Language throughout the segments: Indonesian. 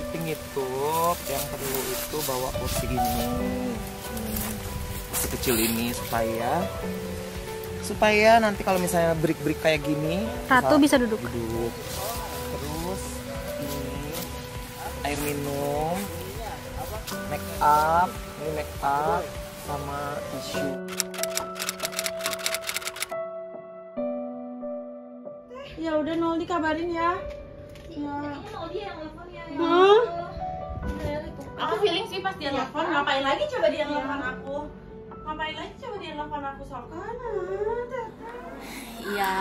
syuting YouTube yang perlu itu bawa kursi ini, kursi kecil ini supaya nanti kalau misalnya break kayak gini Ratu bisa duduk. Terus ini air minum, make up sama tisu. Ya udah Nol dikabarin ya. Aku feeling sih pas dia nelfon, ngapain lagi coba dia nelfon aku? Sokan. Iya,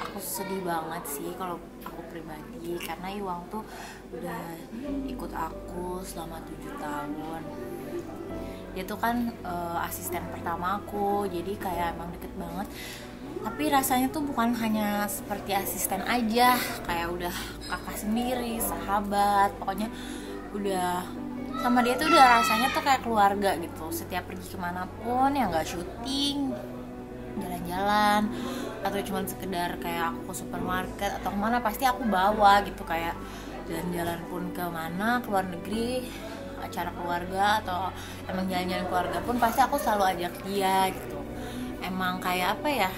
aku sedih banget sih kalau aku pribadi karena Iwang tuh udah ikut aku selama 7 tahun. Dia tuh kan asisten pertama aku, jadi kayak emang deket banget. Tapi rasanya tuh bukan hanya seperti asisten aja, kayak udah kakak sendiri, sahabat, pokoknya udah sama dia tuh udah rasanya tuh kayak keluarga gitu. Setiap pergi kemanapun ya nggak syuting, jalan-jalan atau cuma sekedar kayak aku ke supermarket atau kemana pasti aku bawa gitu, kayak jalan-jalan pun kemana, ke luar negeri, acara keluarga atau emang jalan-jalan keluarga pun pasti aku selalu ajak dia gitu. Emang kayak apa ya,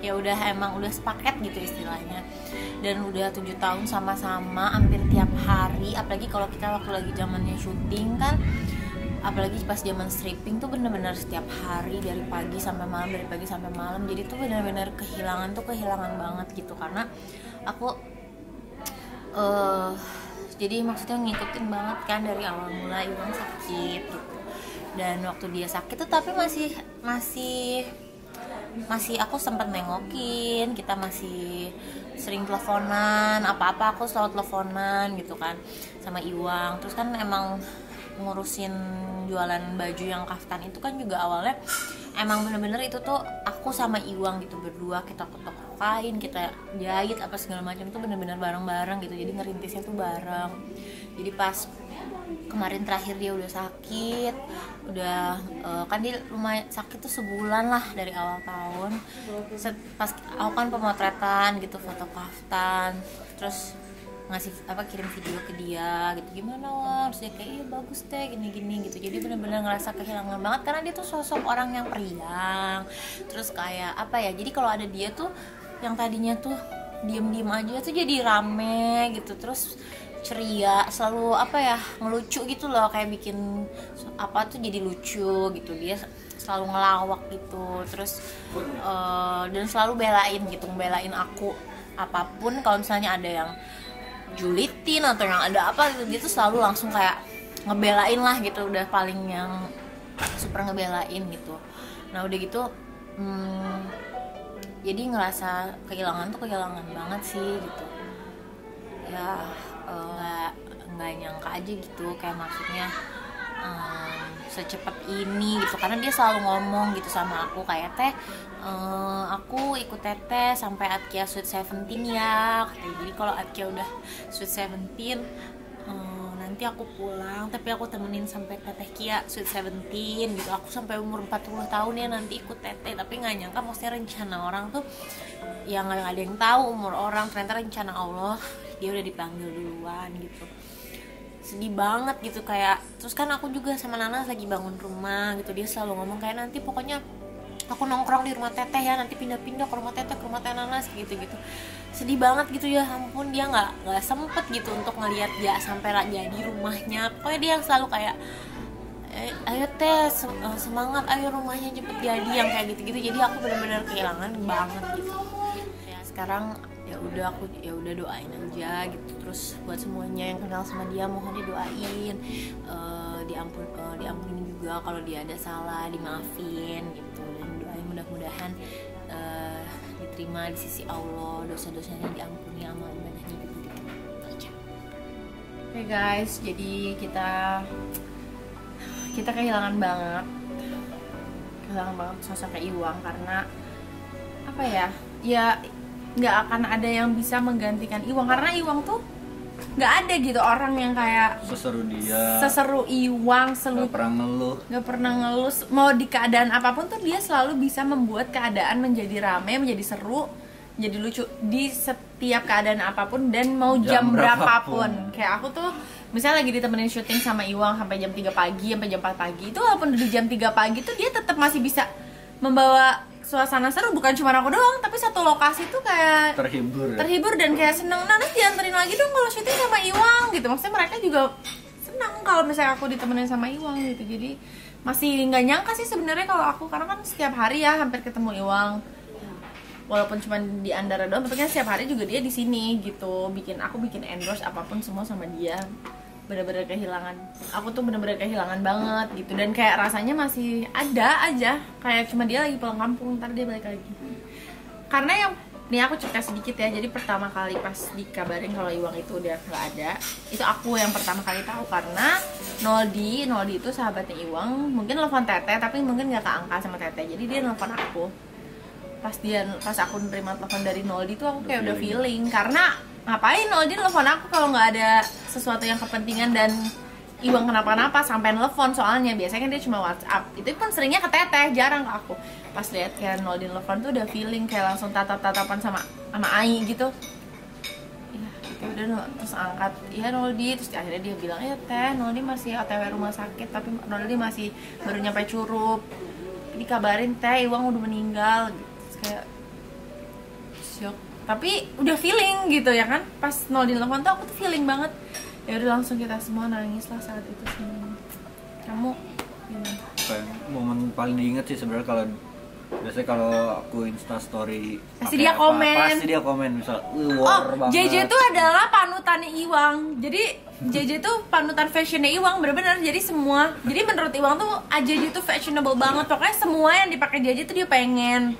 ya udah emang udah sepaket gitu istilahnya. Dan udah 7 tahun sama-sama hampir tiap hari, apalagi kalau kita waktu lagi zamannya syuting kan, apalagi pas zaman stripping tuh bener-bener setiap hari dari pagi sampai malam, jadi tuh bener-bener kehilangan banget gitu. Karena aku jadi maksudnya ngikutin banget kan dari awal mula Iwan sakit gitu. Dan waktu dia sakit tuh tapi masih aku sempat nengokin, kita masih sering teleponan, apa-apa aku selalu teleponan gitu kan sama Iwang. Terus kan emang ngurusin jualan baju yang kaftan itu kan juga awalnya emang bener-bener itu tuh aku sama Iwang gitu berdua, kita ketok kain, kita jahit apa segala macam tuh bener-bener bareng-bareng gitu. Jadi ngerintisnya tuh bareng. Jadi pas kemarin terakhir dia udah sakit, udah kan dia lumayan sakit tuh sebulan lah dari awal tahun. Pas aku kan pemotretan gitu, foto kaftan, terus ngasih kirim video ke dia gitu, gimana Wak, terus dia kayak iya bagus deh gini gitu. Jadi benar-benar ngerasa kehilangan banget karena dia tuh sosok orang yang periang, terus kayak apa ya, jadi kalau ada dia tuh yang tadinya tuh diem aja tuh jadi rame gitu, terus ceria, selalu apa ya, ngelucu gitu loh, kayak bikin apa tuh jadi lucu gitu. Dia selalu ngelawak gitu, terus dan selalu belain aku apapun. Kalau misalnya ada yang julitin atau yang ada apa gitu, dia tuh selalu langsung kayak ngebelain lah gitu, udah paling yang super ngebelain gitu. Nah udah gitu jadi ngerasa kehilangan banget sih gitu ya. Nggak nyangka aja gitu, kayak maksudnya secepat ini gitu, karena dia selalu ngomong gitu sama aku kayak aku ikut teteh sampai Atkia Sweet 17 ya katanya. Jadi kalau Atkia udah Sweet 17 nanti aku pulang, tapi aku temenin sampai teteh Kia Sweet 17 gitu. Aku sampai umur 40 tahun ya nanti ikut teteh, tapi nggak nyangka maksudnya rencana orang tuh yang nggak ada yang tahu umur orang, ternyata rencana Allah dia udah dipanggil duluan gitu. Sedih banget gitu kayak. Terus kan aku juga sama Nanas lagi bangun rumah gitu, dia selalu ngomong kayak nanti pokoknya aku nongkrong di rumah teteh ya, nanti pindah-pindah ke rumah teteh, ke rumah teh Nanas gitu. Sedih banget gitu ya, ampun dia nggak sempet gitu untuk ngelihat dia sampai jadi rumahnya. Pokoknya dia yang selalu kayak ayo teh semangat, ayo rumahnya cepet jadi, yang kayak gitu. Jadi aku benar-benar kehilangan banget gitu ya. Sekarang ya udah doain aja gitu. Terus buat semuanya yang kenal sama dia, mohon didoain, diampunin juga kalau dia ada salah, dimaafin gitu. Dan doain mudah-mudahan diterima di sisi Allah, dosa-dosanya diampuni, amal ibadahnya juga diterima. Oke guys, jadi kita kehilangan banget sosok Iwang, karena apa ya nggak akan ada yang bisa menggantikan Iwang, karena Iwang tuh nggak ada gitu orang yang kayak seseru Iwang, nggak pernah ngeluh mau di keadaan apapun tuh dia selalu bisa membuat keadaan menjadi rame, menjadi seru, jadi lucu di setiap keadaan apapun dan mau jam berapapun. Kayak aku tuh misalnya lagi ditemenin syuting sama Iwang sampai jam 3 pagi, sampai jam 4 pagi, itu walaupun di jam 3 pagi tuh dia tetap masih bisa membawa suasana seru, bukan cuma aku doang, tapi satu lokasi tuh kayak terhibur dan kayak seneng. Nanti dianterin lagi dong kalau syuting sama Iwang gitu. Maksudnya mereka juga senang kalau misalnya aku ditemenin sama Iwang gitu. Jadi masih nggak nyangka sih sebenarnya kalau aku, karena kan setiap hari ya hampir ketemu Iwang. Walaupun cuma di Andara doang, tapi kan setiap hari juga dia di sini gitu. Aku bikin endorse apapun semua sama dia. Bener-bener kehilangan. Aku tuh bener-bener kehilangan banget gitu. Dan kayak rasanya masih ada aja. Kayak cuma dia lagi pulang kampung, ntar dia balik lagi. Karena yang ini aku cerita sedikit ya. Jadi pertama kali pas dikabarin kalau Iwang itu udah nggak ada, itu aku yang pertama kali tahu karena Noldi itu sahabatnya Iwang. Mungkin nelfon Teteh, tapi mungkin nggak keangkat sama Teteh. Jadi dia nelfon aku. Pas aku nerima telepon dari Noldi tuh aku kayak udah feeling, karena ngapain Noldi nelfon aku kalau nggak ada sesuatu yang kepentingan dan Iwang kenapa-napa sampai nelfon. Soalnya biasanya kan dia cuma WhatsApp, itu pun seringnya ke Teteh, jarang ke aku. Pas lihat kayak Noldi nelfon tuh udah feeling, kayak langsung tatap-tatapan sama Ai gitu. Ya gitu udah, terus angkat, iya Noldi, terus akhirnya dia bilang, ya Teh, Noldi masih OTW rumah sakit, tapi Noldi masih baru nyampe Curup, dikabarin Teh Iwang udah meninggal gitu. Kayak shock, tapi udah feeling gitu ya kan. Pas Noldi telepon tuh aku tuh feeling banget. Ya udah langsung kita semua nangis lah saat itu sih. Kamu gimana? Momen paling diinget sih sebenarnya kalau biasanya kalau aku Insta story pasti dia komen. Pasti dia komen misal war banget. JJ tuh adalah panutannya Iwang. Jadi JJ tuh panutan fashionnya Iwang bener-bener. Jadi semua, jadi menurut Iwang tuh JJ tuh fashionable banget. Pokoknya semua yang dipakai JJ tuh dia pengen.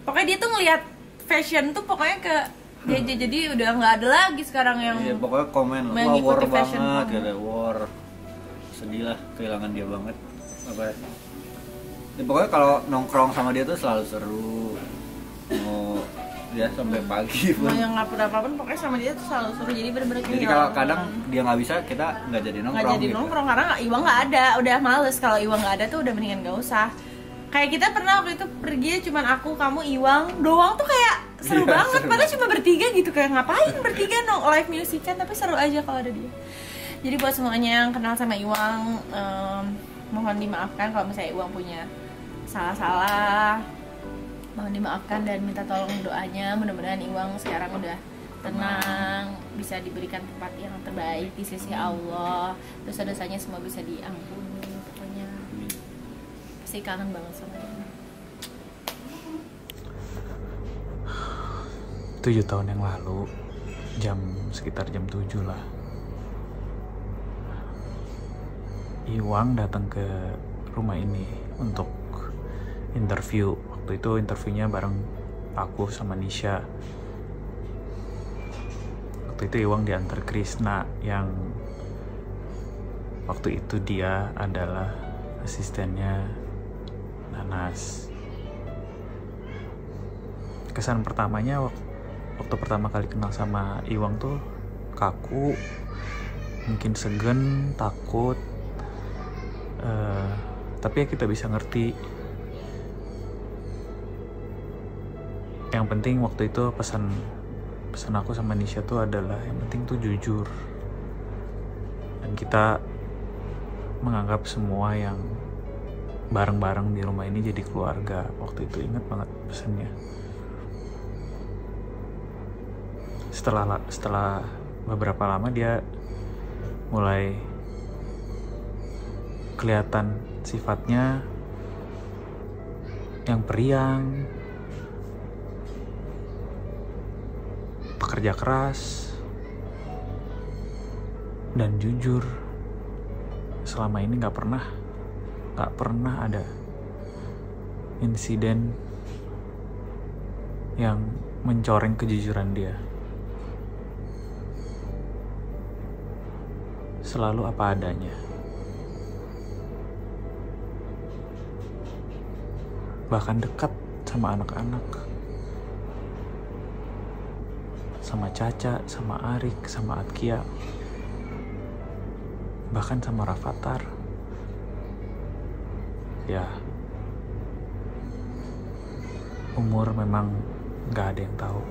Pokoknya dia tuh ngelihat fashion tuh pokoknya ke JJ. Jadi udah nggak ada lagi sekarang yang iya, pokoknya komen wah war banget kayak war. Sedih lah, kehilangan dia banget. Apa ya, pokoknya kalau nongkrong sama dia tuh selalu seru. Mau dia sampai pagi pun. Mau yang apapun pokoknya sama dia tuh selalu seru. Jadi bener-bener jadi kalau kadang dia nggak bisa, kita nggak jadi nongkrong. Nggak jadi gitu. nongkrong karena Iwang nggak ada. Udah males kalau Iwang nggak ada tuh udah mendingan nggak usah. Kayak kita pernah waktu itu pergi cuman aku, kamu, Iwang doang tuh kayak seru banget. Seru Padahal cuma bertiga gitu, kayak ngapain bertiga live music kan, tapi seru aja kalau ada dia. Jadi buat semuanya yang kenal sama Iwang, mohon dimaafkan kalau misalnya Iwang punya salah-salah. Mohon dimaafkan dan minta tolong doanya. Mudah-mudahan Iwang sekarang udah tenang, bisa diberikan tempat yang terbaik di sisi Allah. Dosa-dosanya semua bisa diampuni. Pokoknya pasti kangen banget sama dia. 7 tahun yang lalu, sekitar jam 7 lah, Iwang datang ke rumah ini untuk interview. Waktu itu interviewnya bareng aku sama Nisha. Waktu itu Iwang diantar Krisna yang waktu itu dia adalah asistennya Nanas. Kesan pertamanya waktu pertama kali kenal sama Iwang tuh kaku, mungkin segan, takut, tapi ya kita bisa ngerti. Yang penting waktu itu pesan aku sama Nisha tuh adalah yang penting tuh jujur, dan kita menganggap semua yang bareng-bareng di rumah ini jadi keluarga. Waktu itu ingat banget pesannya. Setelah beberapa lama dia mulai kelihatan sifatnya yang periang, pekerja keras, dan jujur. Selama ini nggak pernah ada insiden yang mencoreng kejujuran dia. Selalu apa adanya. Bahkan dekat sama anak-anak, sama Caca, sama Arik, sama Atkia, bahkan sama Rafathar. Ya, umur memang gak ada yang tahu.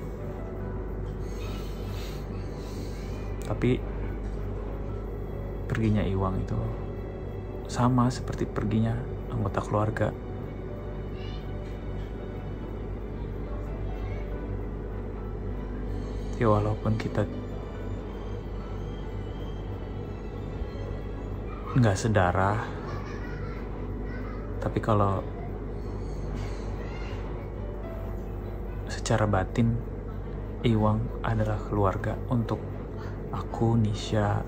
Tapi perginya Iwang itu sama seperti perginya anggota keluarga. Ya walaupun kita nggak sedarah, tapi kalau secara batin Iwang adalah keluarga untuk aku, Nisha,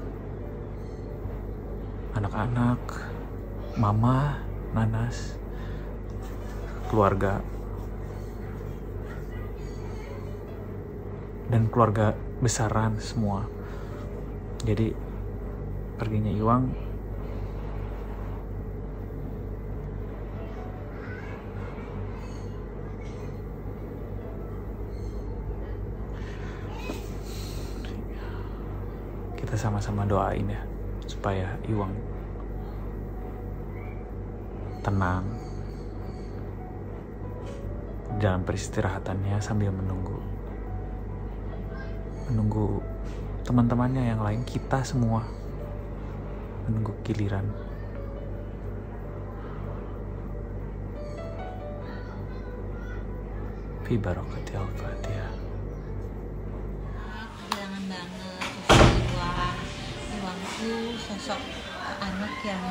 anak-anak, mama, Nanas, keluarga, dan keluarga besaran semua. Jadi perginya Iwang kita sama-sama doain ya supaya Iwang tenang dalam peristirahatannya sambil menunggu teman-temannya yang lain, kita semua menunggu giliran. Fi barakati al-Fatihah. Kehilangan banget Iwang tuh sosok anak yang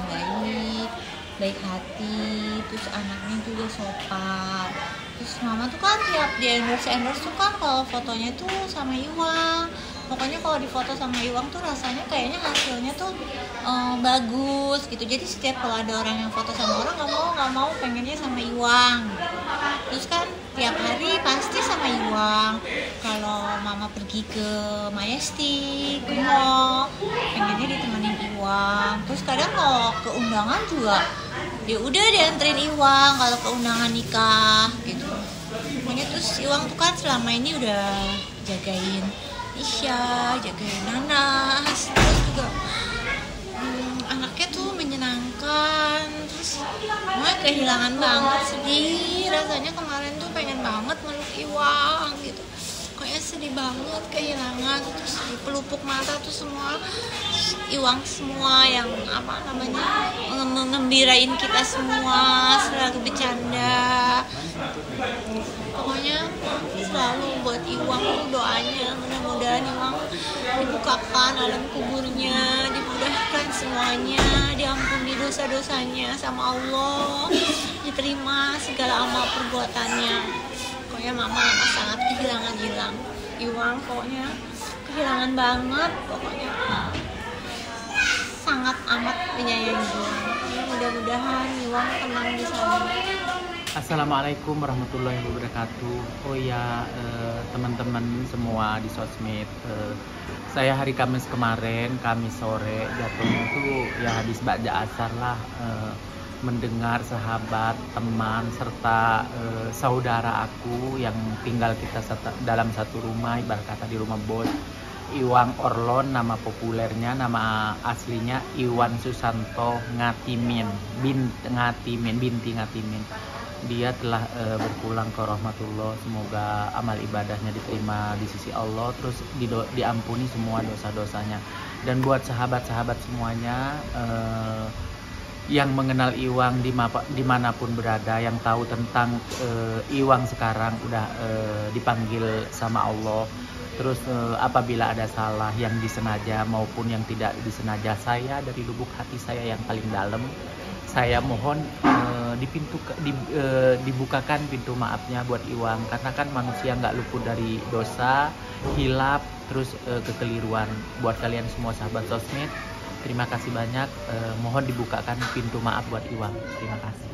baik hati, terus anaknya juga sopan. Terus mama tuh kan tiap di endorse tuh kan kalau fotonya tuh sama Iwang, pokoknya kalau difoto sama Iwang tuh rasanya kayaknya hasilnya tuh bagus gitu. Jadi setiap kalau ada orang yang foto sama orang nggak mau pengennya sama Iwang gitu. Terus kan tiap hari pasti sama Iwang. Kalau mama pergi ke Majestic, ke mall, pengennya ditemenin Iwang. Terus kadang kalau ke undangan juga dia udah dianterin Iwang kalau ke undangan nikah gitu. Pokoknya terus Iwang tuh kan selama ini udah jagain Nisha, jagain Nanas, terus juga anaknya tuh menyenangkan. Terus mama kehilangan banget, sedih rasanya. Kemarin tuh pengen banget meluk Iwang gitu, kayaknya sedih banget kehilangan. Terus di pelupuk mata tuh semua Iwang semua yang ngembirain kita semua, selalu bercanda. Pokoknya selalu buat Iwang tuh doanya, mudah-mudahan Iwang dibukakan alam kuburnya, dimudahkan semuanya, diampuni dosa-dosanya sama Allah, diterima segala amal perbuatannya. Pokoknya mama sangat kehilangan Iwang, pokoknya kehilangan banget, pokoknya sangat amat menyayangi Iwang. Mudah-mudahan Iwang tenang di sana. Assalamualaikum warahmatullahi wabarakatuh. Oh ya, teman-teman semua di sosmed, saya hari Kamis kemarin, Kamis sore jatuhnya itu ya habis ba'da asar lah, mendengar sahabat, teman, serta saudara aku yang tinggal kita dalam satu rumah, ibarat kata di rumah bos, Iwang Orlon, nama populernya, nama aslinya Iwan Susanto Ngatimin, binti Ngatimin. Dia telah berpulang ke rahmatullah. Semoga amal ibadahnya diterima di sisi Allah, terus diampuni semua dosa-dosanya. Dan buat sahabat-sahabat semuanya yang mengenal Iwang dimanapun berada, yang tahu tentang Iwang sekarang udah dipanggil sama Allah. Terus apabila ada salah yang disengaja maupun yang tidak disengaja, saya dari lubuk hati saya yang paling dalam, saya mohon dibukakan pintu maafnya buat Iwang, karena kan manusia nggak luput dari dosa, hilap, terus kekeliruan. Buat kalian semua sahabat sosmed, terima kasih banyak, mohon dibukakan pintu maaf buat Iwang. Terima kasih.